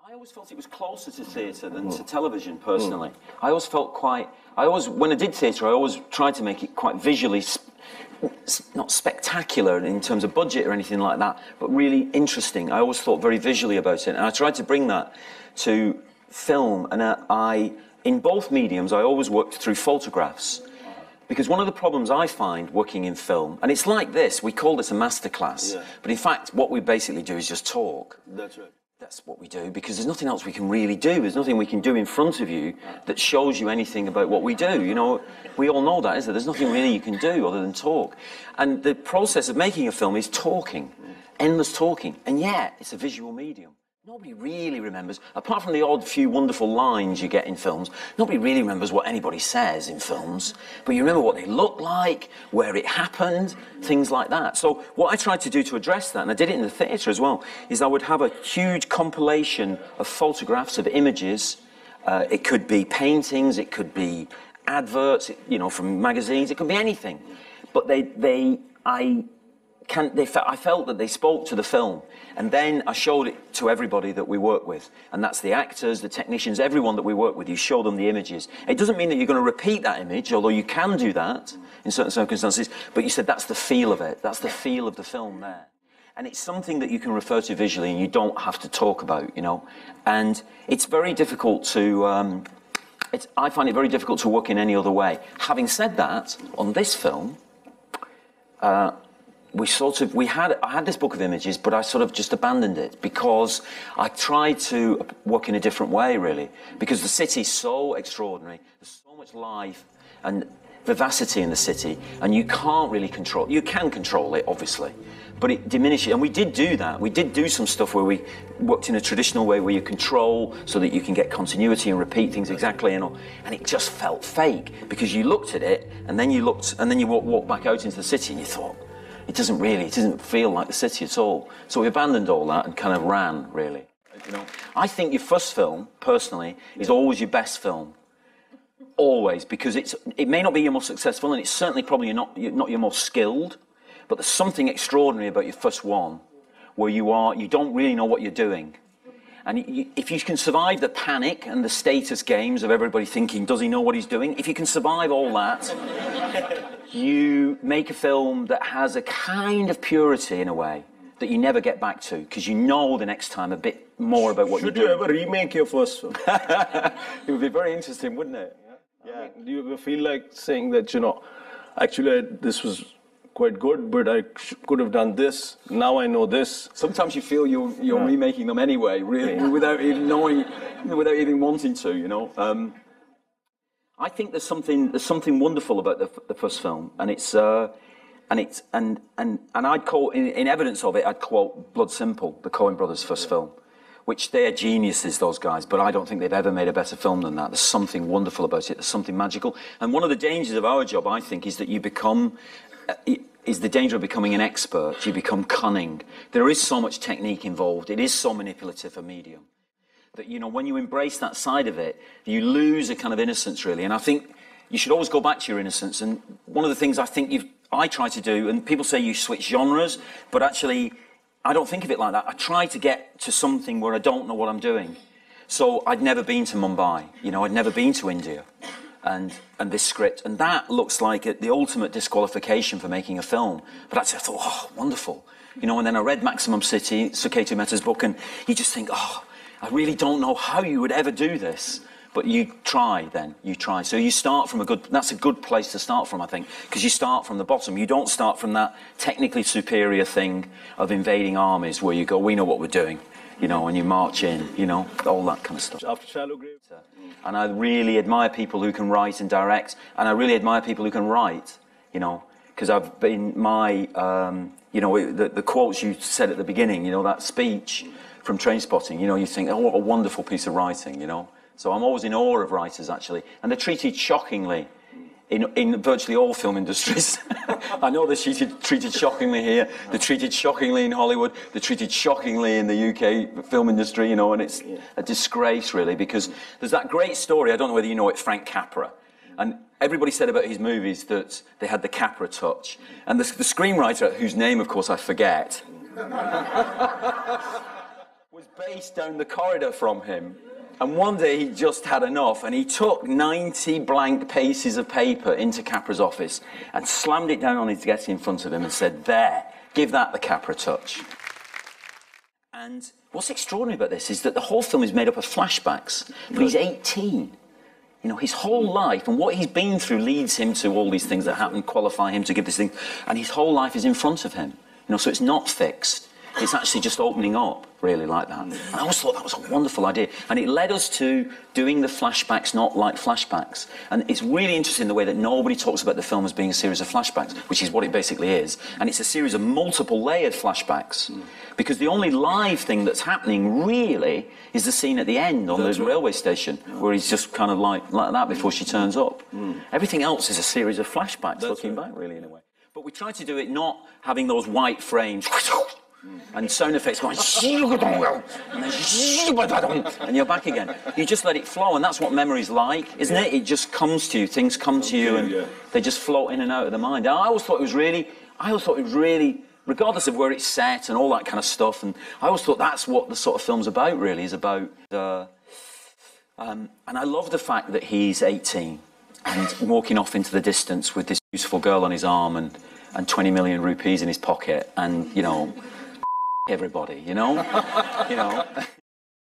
I always felt it was closer to theatre than to television, personally. I always felt when I did theatre, I always tried to make it quite visually, not spectacular in terms of budget or anything like that, but really interesting. I always thought very visually about it, and I tried to bring that to film, and in both mediums, I always worked through photographs. Because one of the problems I find working in film, and it's like this, we call this a masterclass, but in fact, what we basically do is just talk. That's right. That's what we do, because there's nothing else we can really do. There's nothing we can do in front of you that shows you anything about what we do. You know, we all know that, isn't there? There's nothing really you can do other than talk. And the process of making a film is talking, endless talking, and yet it's a visual medium. Nobody really remembers, apart from the odd few wonderful lines you get in films, nobody really remembers what anybody says in films, but you remember what they look like, where it happened, things like that. So what I tried to do to address that, and I did it in the theatre as well, is I would have a huge compilation of photographs, of images. It could be paintings, it could be adverts, you know, from magazines, it could be anything. But I felt that they spoke to the film, and then I showed it to everybody that we work with, and that's the actors, the technicians, everyone that we work with. You show them the images. It doesn't mean that you're going to repeat that image, although you can do that in certain circumstances, but you said that's the feel of it, that's the feel of the film there. And it's something that you can refer to visually and you don't have to talk about, you know. And it's very difficult to, I find it very difficult to work in any other way. Having said that, on this film, I had this book of images, but I sort of just abandoned it because I tried to work in a different way, really. Because the city's so extraordinary, there's so much life and vivacity in the city, and you can't really control. You can control it, obviously, but it diminishes. And we did do that. We did do some stuff where we worked in a traditional way, where you control so that you can get continuity and repeat things exactly, and all. And it just felt fake because you looked at it, and then you walked back out into the city, and you thought, it doesn't feel like the city at all. So we abandoned all that and kind of ran, really. You know, I think your first film, personally, is always your best film. Always, because it may not be your most successful, and it's certainly probably not your most skilled, but there's something extraordinary about your first one, where you don't really know what you're doing. And if you can survive the panic and the status games of everybody thinking, does he know what he's doing? If you can survive all that, you make a film that has a kind of purity in a way that you never get back to, because you know the next time a bit more about what you're doing. Should you ever remake your first film? It would be very interesting, wouldn't it? Yeah. I mean, do you ever feel like saying that, you know, actually this was quite good, but I could have done this, now I know this? Sometimes you feel you're remaking them anyway, really, without even knowing, without even wanting to, you know. I think there's something wonderful about the first film, and I'd call, in evidence of it, I'd quote Blood Simple, the Coen brothers' first film, which they're geniuses, those guys, but I don't think they've ever made a better film than that. There's something wonderful about it, there's something magical. And one of the dangers of our job, I think, is that you become, is the danger of becoming an expert. You become cunning. There is so much technique involved. It is so manipulative a medium that, you know, when you embrace that side of it, you lose a kind of innocence, really. And I think you should always go back to your innocence. And one of the things I think I try to do, and people say you switch genres, but actually, I don't think of it like that. I try to get to something where I don't know what I'm doing. So I'd never been to Mumbai, you know, I'd never been to India, and this script, and that looks like the ultimate disqualification for making a film. But actually I thought, oh, wonderful. You know, and then I read Maximum City, Suketu Mehta's book, and you just think, oh, I really don't know how you would ever do this. But you try then, you try. So you start from that's a good place to start from, I think, because you start from the bottom. You don't start from that technically superior thing of invading armies where you go, we know what we're doing, you know, and you march in, you know, all that kind of stuff. After Shallow Grave. And I really admire people who can write and direct, and I really admire people who can write, you know, because I've been you know, the quotes you said at the beginning, you know, that speech from Trainspotting, you know, you think, oh, what a wonderful piece of writing, you know. So I'm always in awe of writers, actually. And they're treated shockingly in virtually all film industries. I know they're treated shockingly here. They're treated shockingly in Hollywood. They're treated shockingly in the UK film industry, you know, and it's a disgrace, really, because there's that great story, I don't know whether you know it, Frank Capra. And everybody said about his movies that they had the Capra touch. And the screenwriter, whose name, of course, I forget, was bass down the corridor from him. And one day he just had enough, and he took 90 blank pieces of paper into Capra's office and slammed it down on his desk in front of him and said, "There, give that the Capra touch." And what's extraordinary about this is that the whole film is made up of flashbacks, but he's 18. You know, his whole life and what he's been through leads him to all these things that happen, qualify him to give this thing, and his whole life is in front of him. You know, so it's not fixed. It's actually just opening up, really, like that. And I always thought that was a wonderful idea. And it led us to doing the flashbacks not like flashbacks. And it's really interesting the way that nobody talks about the film as being a series of flashbacks, which is what it basically is. And it's a series of multiple layered flashbacks. Because the only live thing that's happening, really, is the scene at the end on the railway station, where he's just kind of like that before she turns up. Everything else is a series of flashbacks, looking back, really, in a way. But we try to do it not having those white frames and sound effects going, and you're back again. You just let it flow, and that's what memory's like, isn't it? It just comes to you, things come to you, and they just float in and out of the mind. I always thought it was really, regardless of where it's set and all that kind of stuff, and I always thought that's what the sort of film's about, really, is about. And I love the fact that he's 18 and walking off into the distance with this beautiful girl on his arm and 20 million rupees in his pocket, and, you know, everybody, you know?